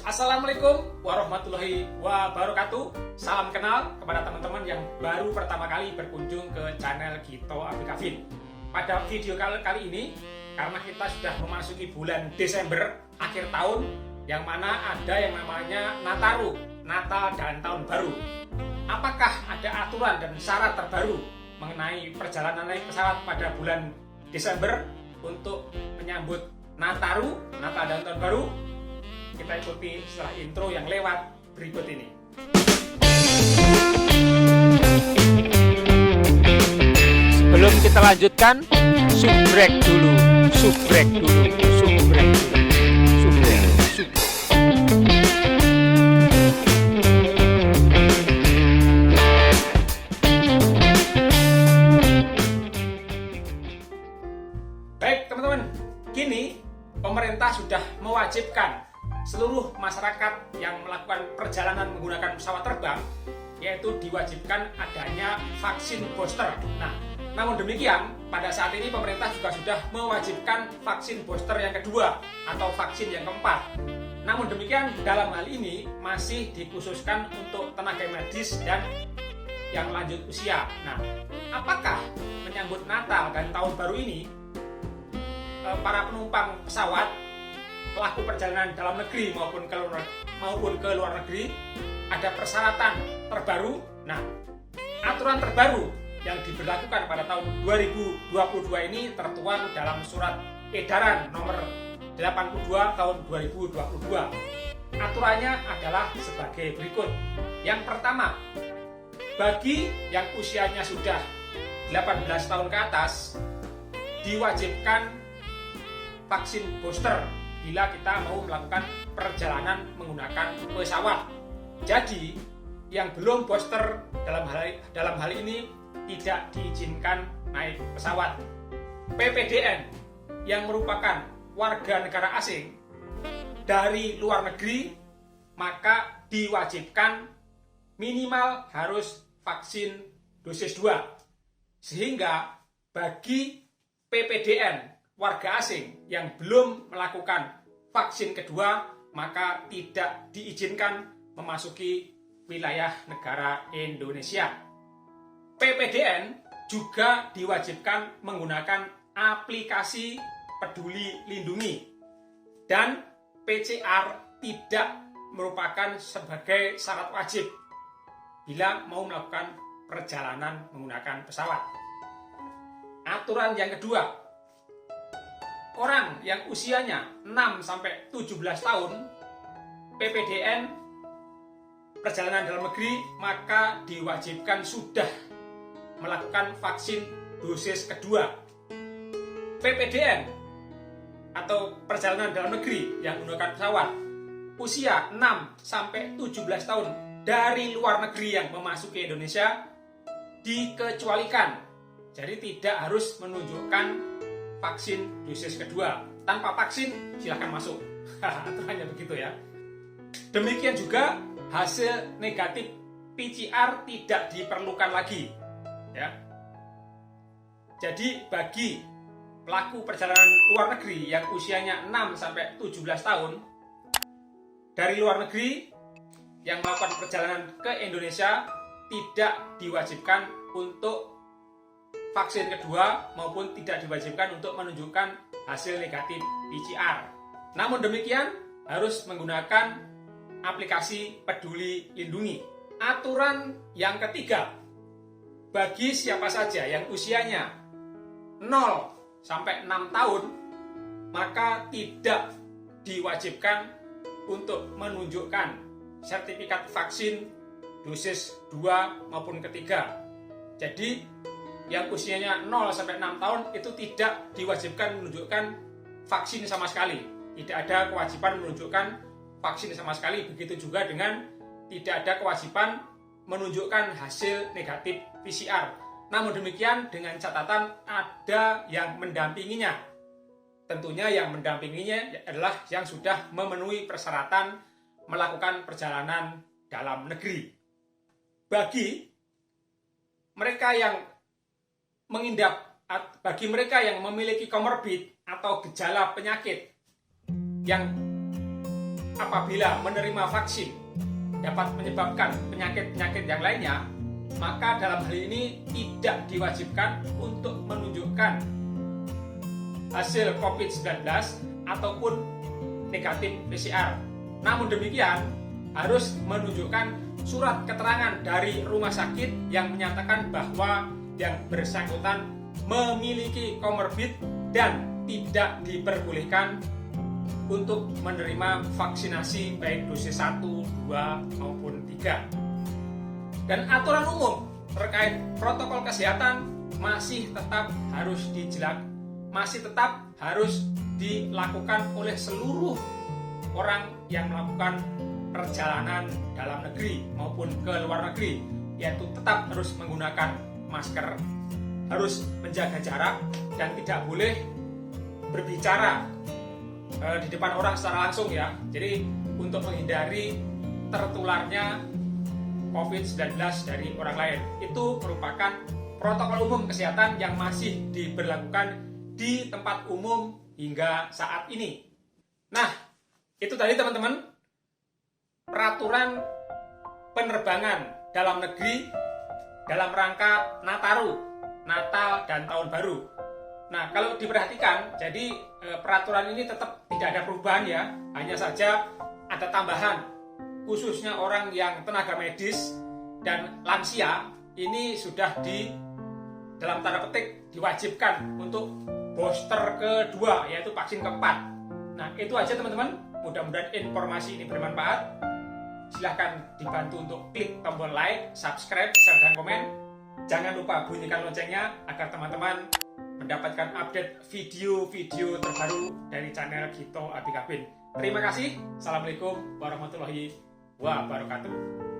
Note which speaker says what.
Speaker 1: Assalamualaikum warahmatullahi wabarakatuh. Salam kenal kepada teman-teman yang baru pertama kali berkunjung ke channel Gito Abikavin. Pada video kali ini, karena kita sudah memasuki bulan Desember, akhir tahun, yang mana ada yang namanya Nataru, Natal dan Tahun Baru. Apakah ada aturan dan syarat terbaru mengenai perjalanan naik pesawat pada bulan Desember untuk menyambut Nataru, Natal dan Tahun Baru? Kita ikuti setelah intro yang lewat berikut ini.
Speaker 2: Sebelum kita lanjutkan, subrek dulu.
Speaker 1: Baik teman-teman, kini pemerintah sudah mewajibkan seluruh masyarakat yang melakukan perjalanan menggunakan pesawat terbang, yaitu diwajibkan adanya vaksin booster. Nah, namun demikian, pada saat ini pemerintah juga sudah mewajibkan vaksin booster yang kedua atau vaksin yang keempat. Namun demikian, dalam hal ini masih dikhususkan untuk tenaga medis dan yang lanjut usia. Nah, apakah menyambut Natal dan Tahun Baru ini para penumpang pesawat, pelaku perjalanan dalam negeri maupun ke luar negeri ada persyaratan terbaru? Nah, aturan terbaru yang diberlakukan pada tahun 2022 ini tertuang dalam surat edaran nomor 82 tahun 2022. Aturannya adalah sebagai berikut. Yang pertama, bagi yang usianya sudah 18 tahun ke atas diwajibkan vaksin booster bila kita mau melakukan perjalanan menggunakan pesawat. Jadi, yang belum booster dalam hal ini tidak diizinkan naik pesawat. PPDN yang merupakan warga negara asing dari luar negeri maka diwajibkan minimal harus vaksin dosis 2. Sehingga bagi PPDN warga asing yang belum melakukan vaksin kedua maka tidak diizinkan memasuki wilayah negara Indonesia. PPDN juga diwajibkan menggunakan aplikasi Peduli Lindungi dan PCR tidak merupakan sebagai syarat wajib bila mau melakukan perjalanan menggunakan pesawat. Aturan yang kedua, orang yang usianya 6-17 tahun, PPDN perjalanan dalam negeri maka diwajibkan sudah melakukan vaksin dosis kedua. PPDN atau perjalanan dalam negeri yang menggunakan pesawat usia 6-17 tahun dari luar negeri yang memasuki Indonesia dikecualikan. Jadi tidak harus menunjukkan vaksin dosis kedua. Tanpa vaksin silahkan masuk. Aturannya begitu ya. Demikian juga hasil negatif PCR tidak diperlukan lagi ya. Jadi bagi pelaku perjalanan luar negeri yang usianya 6-17 tahun dari luar negeri yang melakukan perjalanan ke Indonesia tidak diwajibkan untuk vaksin kedua maupun tidak diwajibkan untuk menunjukkan hasil negatif PCR. Namun demikian harus menggunakan aplikasi Peduli Lindungi. Aturan yang ketiga, bagi siapa saja yang usianya 0-6 tahun maka tidak diwajibkan untuk menunjukkan sertifikat vaksin dosis 2 maupun ketiga. Jadi yang usianya 0-6 tahun itu tidak diwajibkan menunjukkan vaksin sama sekali. Tidak ada kewajiban menunjukkan vaksin sama sekali. Begitu juga dengan tidak ada kewajiban menunjukkan hasil negatif PCR. Namun demikian dengan catatan ada yang mendampinginya. Tentunya yang mendampinginya adalah yang sudah memenuhi persyaratan melakukan perjalanan dalam negeri. Bagi mereka yang bagi mereka yang memiliki komorbid atau gejala penyakit yang apabila menerima vaksin dapat menyebabkan penyakit-penyakit yang lainnya, maka dalam hal ini tidak diwajibkan untuk menunjukkan hasil COVID-19 ataupun negatif PCR. Namun demikian, harus menunjukkan surat keterangan dari rumah sakit yang menyatakan bahwa yang bersangkutan memiliki komorbid dan tidak diperbolehkan untuk menerima vaksinasi baik dosis 1, 2, maupun 3. Dan aturan umum terkait protokol kesehatan masih tetap harus dilakukan oleh seluruh orang yang melakukan perjalanan dalam negeri maupun ke luar negeri, yaitu tetap harus menggunakan masker, harus menjaga jarak, dan tidak boleh berbicara di depan orang secara langsung ya. Jadi untuk menghindari tertularnya COVID-19 dari orang lain, itu merupakan protokol umum kesehatan yang masih diberlakukan di tempat umum hingga saat ini. Nah, itu tadi teman-teman peraturan penerbangan dalam negeri dalam rangka Natal dan Tahun Baru. Nah, kalau diperhatikan, jadi peraturan ini tetap tidak ada perubahan ya, hanya saja ada tambahan, khususnya orang yang tenaga medis dan lansia, ini sudah dalam tanda petik diwajibkan untuk booster kedua, yaitu vaksin keempat. Nah, itu aja teman-teman, mudah-mudahan informasi ini bermanfaat. Silahkan dibantu untuk klik tombol like, subscribe, share, dan komen. Jangan lupa bunyikan loncengnya agar teman-teman mendapatkan update video-video terbaru dari channel Gito Abikabin. Terima kasih. Assalamualaikum warahmatullahi wabarakatuh.